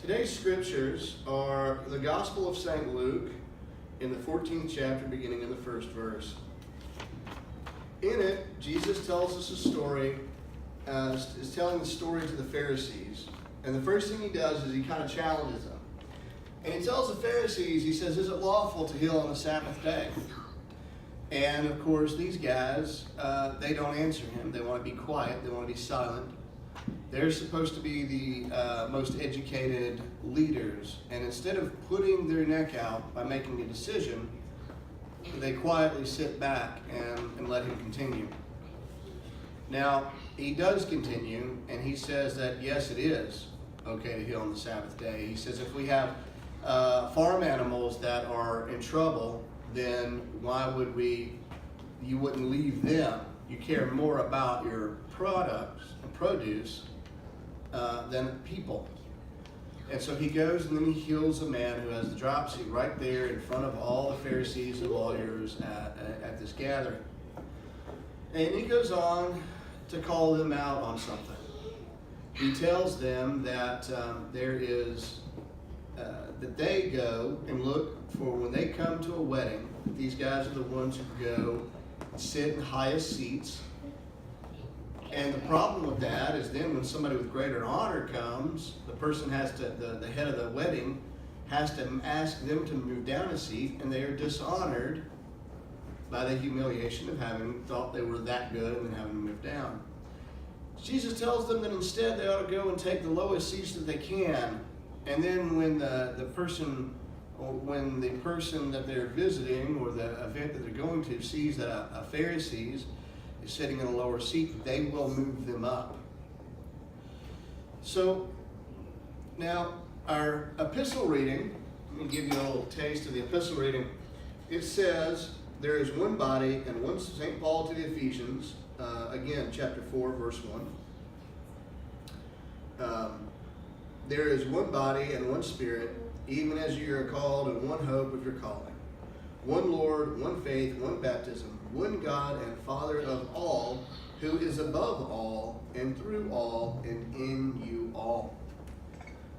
Today's scriptures are the Gospel of St. Luke in the 14th chapter, beginning in the first verse. In it, Jesus tells us a story, is telling the story to the Pharisees. And the first thing he does is he kind of challenges them. And he tells the Pharisees, he says, is it lawful to heal on the Sabbath day? And of course, these guys, they don't answer him. They want to be quiet. They want to be silent. They're supposed to be the most educated leaders. And instead of putting their neck out by making a decision, they quietly sit back and let him continue. Now, he does continue, and he says that, yes, it is okay to heal on the Sabbath day. He says if we have farm animals that are in trouble, then why would you wouldn't leave them? You care more about your products and produce than people. And so he goes and then he heals a man who has the dropsy right there in front of all the Pharisees and lawyers at this gathering. And he goes on to call them out on something. He tells them that that they go and look for, when they come to a wedding, these guys are the ones who go sit in highest seats. And the problem with that is then when somebody with greater honor comes, the person has to, the head of the wedding has to ask them to move down a seat, and they are dishonored by the humiliation of having thought they were that good and then having to move down. Jesus tells them that instead they ought to go and take the lowest seats that they can. And then when the person that they're visiting or the event that they're going to sees that a Pharisee is sitting in a lower seat, they will move them up. So now our epistle reading, let me give you a little taste of the epistle reading. It says there is one body, and one, St. Paul to the Ephesians, again, chapter 4, verse 1. There is one body and one Spirit, even as you are called in one hope of your calling. One Lord, one faith, one baptism, one God and Father of all, who is above all and through all and in you all.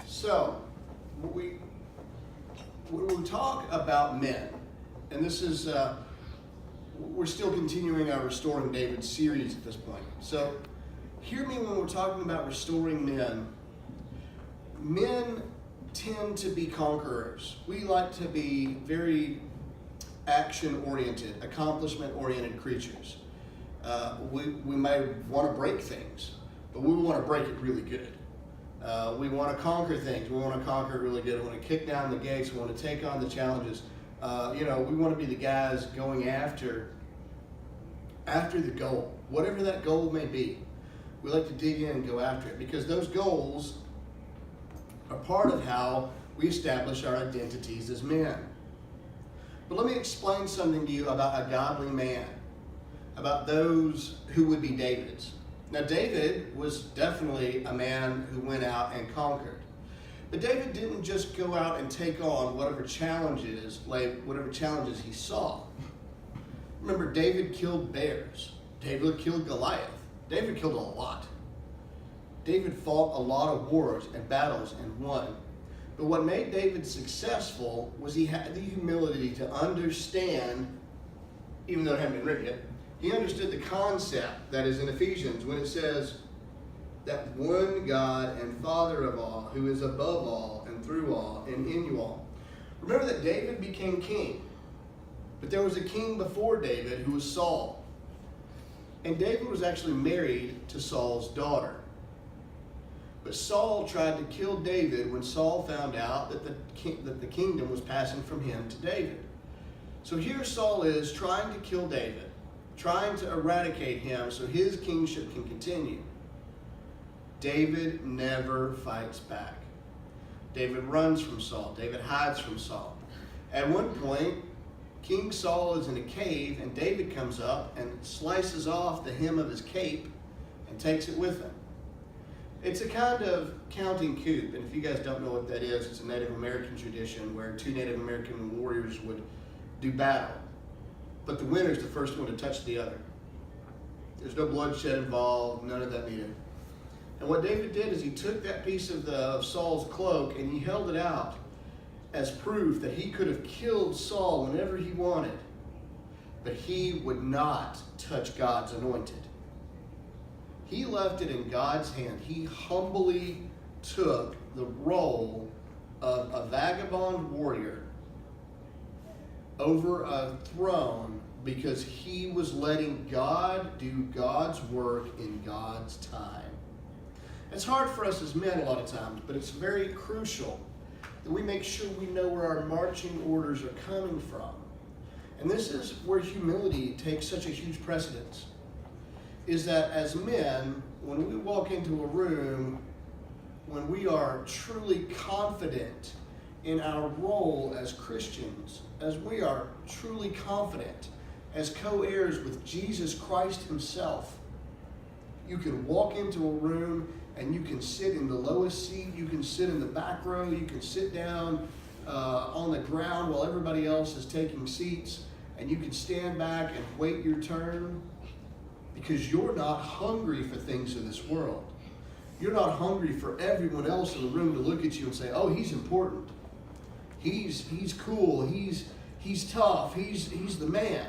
So, when we talk about men, and this is, we're still continuing our Restoring David series at this point. So, hear me when we're talking about restoring men. Men tend to be conquerors. We like to be very action-oriented, accomplishment-oriented creatures. We may want to break things, but we want to break it really good. We want to conquer things. We want to conquer it really good. We want to kick down the gates. We want to take on the challenges. We want to be the guys going after the goal, whatever that goal may be. We like to dig in and go after it because those goals are part of how we establish our identities as men. But let me explain something to you about a godly man, about those who would be David's. Now, David was definitely a man who went out and conquered. But David didn't just go out and take on whatever challenges he saw. Remember, David killed bears. David killed Goliath. David killed a lot. David fought a lot of wars and battles and won. But what made David successful was he had the humility to understand, even though it hadn't been written yet, he understood the concept that is in Ephesians when it says that one God and Father of all, who is above all and through all and in you all. Remember that David became king, but there was a king before David who was Saul. And David was actually married to Saul's daughter. But Saul tried to kill David when Saul found out that the kingdom was passing from him to David. So here Saul is trying to kill David, trying to eradicate him so his kingship can continue. David never fights back. David runs from Saul. David hides from Saul. At one point, King Saul is in a cave, and David comes up and slices off the hem of his cape and takes it with him. It's a kind of counting coup, and if you guys don't know what that is, it's a Native American tradition where two Native American warriors would do battle, but the winner is the first one to touch the other. There's no bloodshed involved, none of that needed. And what David did is he took that piece of Saul's cloak and he held it out as proof that he could have killed Saul whenever he wanted. But he would not touch God's anointed. He left it in God's hand. He humbly took the role of a vagabond warrior over a throne because he was letting God do God's work in God's time. It's hard for us as men a lot of times, but it's very crucial that we make sure we know where our marching orders are coming from. And this is where humility takes such a huge precedence, is that as men, when we walk into a room, when we are truly confident in our role as Christians, as we are truly confident as co-heirs with Jesus Christ himself, you can walk into a room and you can sit in the lowest seat, you can sit in the back row, you can sit down on the ground while everybody else is taking seats, and you can stand back and wait your turn because you're not hungry for things of this world. You're not hungry for everyone else in the room to look at you and say, oh, he's important. He's cool. He's tough. He's the man.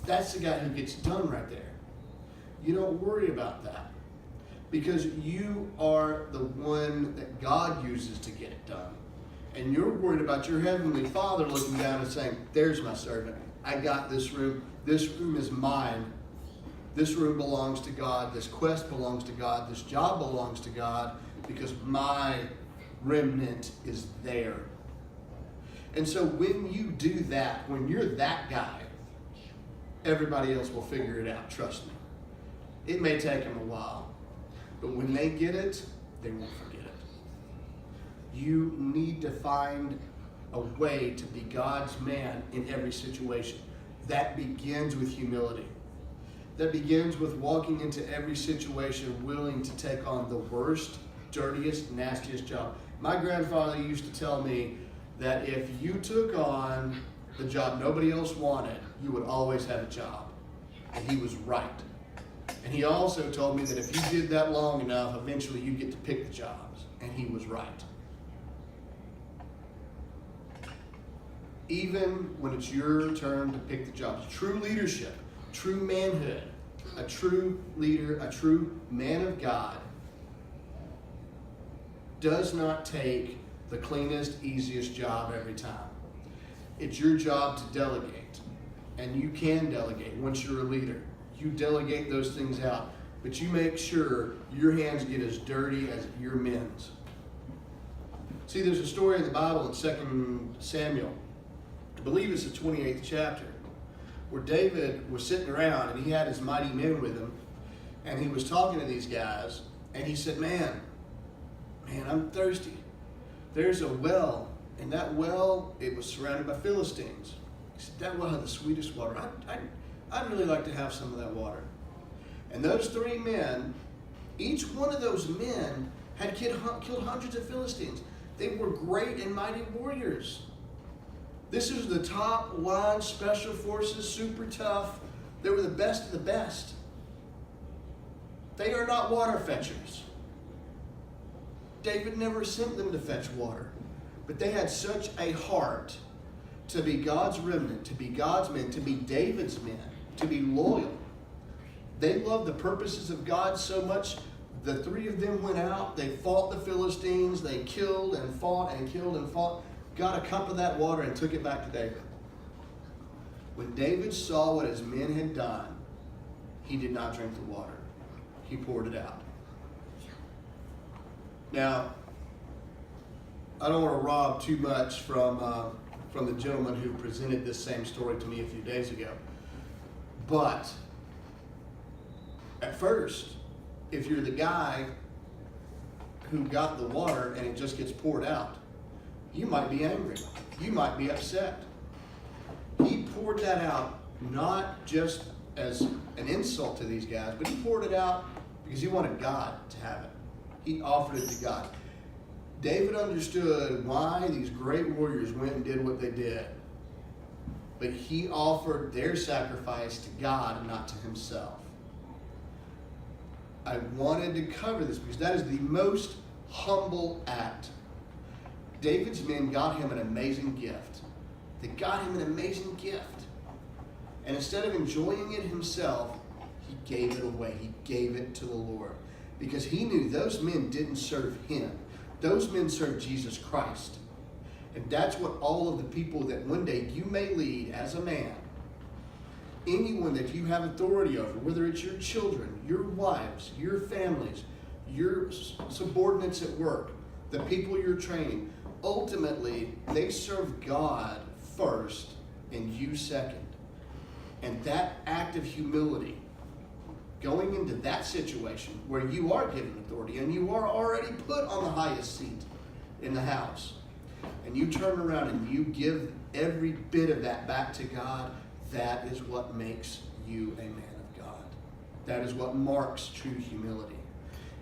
That's the guy who gets done right there. You don't worry about that because you are the one that God uses to get it done. And you're worried about your Heavenly Father looking down and saying, there's my servant. I got this room. This room is mine. This room belongs to God. This quest belongs to God. This job belongs to God because my remnant is there. And so when you do that, when you're that guy, everybody else will figure it out. Trust me. It may take them a while, but when they get it, they won't forget it. You need to find a way to be God's man in every situation. That begins with humility. That begins with walking into every situation willing to take on the worst, dirtiest, nastiest job. My grandfather used to tell me that if you took on the job nobody else wanted, you would always have a job. And he was right. And he also told me that if you did that long enough, eventually you'd get to pick the jobs. And he was right. Even when it's your turn to pick the jobs. True leadership, true manhood, a true leader, a true man of God does not take the cleanest, easiest job every time. It's your job to delegate. And you can delegate once you're a leader. You delegate those things out. But you make sure your hands get as dirty as your men's. See, there's a story in the Bible in 2 Samuel. I believe it's the 28th chapter, where David was sitting around and he had his mighty men with him, and he was talking to these guys, and he said, man, I'm thirsty. There's a well, and that well, it was surrounded by Philistines. He said, that well had the sweetest water. I'd really like to have some of that water. And those three men, each one of those men had killed hundreds of Philistines. They were great and mighty warriors. This is the top line special forces, super tough. They were the best of the best. They are not water fetchers. David never sent them to fetch water. But they had such a heart to be God's remnant, to be God's men, to be David's men, to be loyal. They loved the purposes of God so much, the three of them went out, they fought the Philistines, they killed and fought and killed and fought, got a cup of that water and took it back to David. When David saw what his men had done, he did not drink the water. He poured it out. Now, I don't want to rob too much from the gentleman who presented this same story to me a few days ago. But at first, if you're the guy who got the water and it just gets poured out, you might be angry. You might be upset. He poured that out not just as an insult to these guys, but he poured it out because he wanted God to have it. He offered it to God. David understood why these great warriors went and did what they did. But he offered their sacrifice to God and not to himself. I wanted to cover this because that is the most humble act. David's men got him an amazing gift. They got him an amazing gift. And instead of enjoying it himself, he gave it away. He gave it to the Lord. Because he knew those men didn't serve him. Those men served Jesus Christ. And that's what all of the people that one day you may lead as a man, anyone that you have authority over, whether it's your children, your wives, your families, your subordinates at work, the people you're training, ultimately they serve God first and you second. And that act of humility, going into that situation where you are given authority and you are already put on the highest seat in the house, and you turn around and you give every bit of that back to God, that is what makes you a man of God. That is what marks true humility.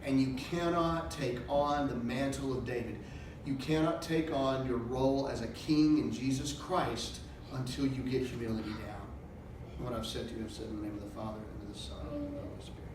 And you cannot take on the mantle of David. You cannot take on your role as a king in Jesus Christ until you get humility down. What I've said to you, I've said in the name of the Father, and of the Son, and of the Holy Spirit.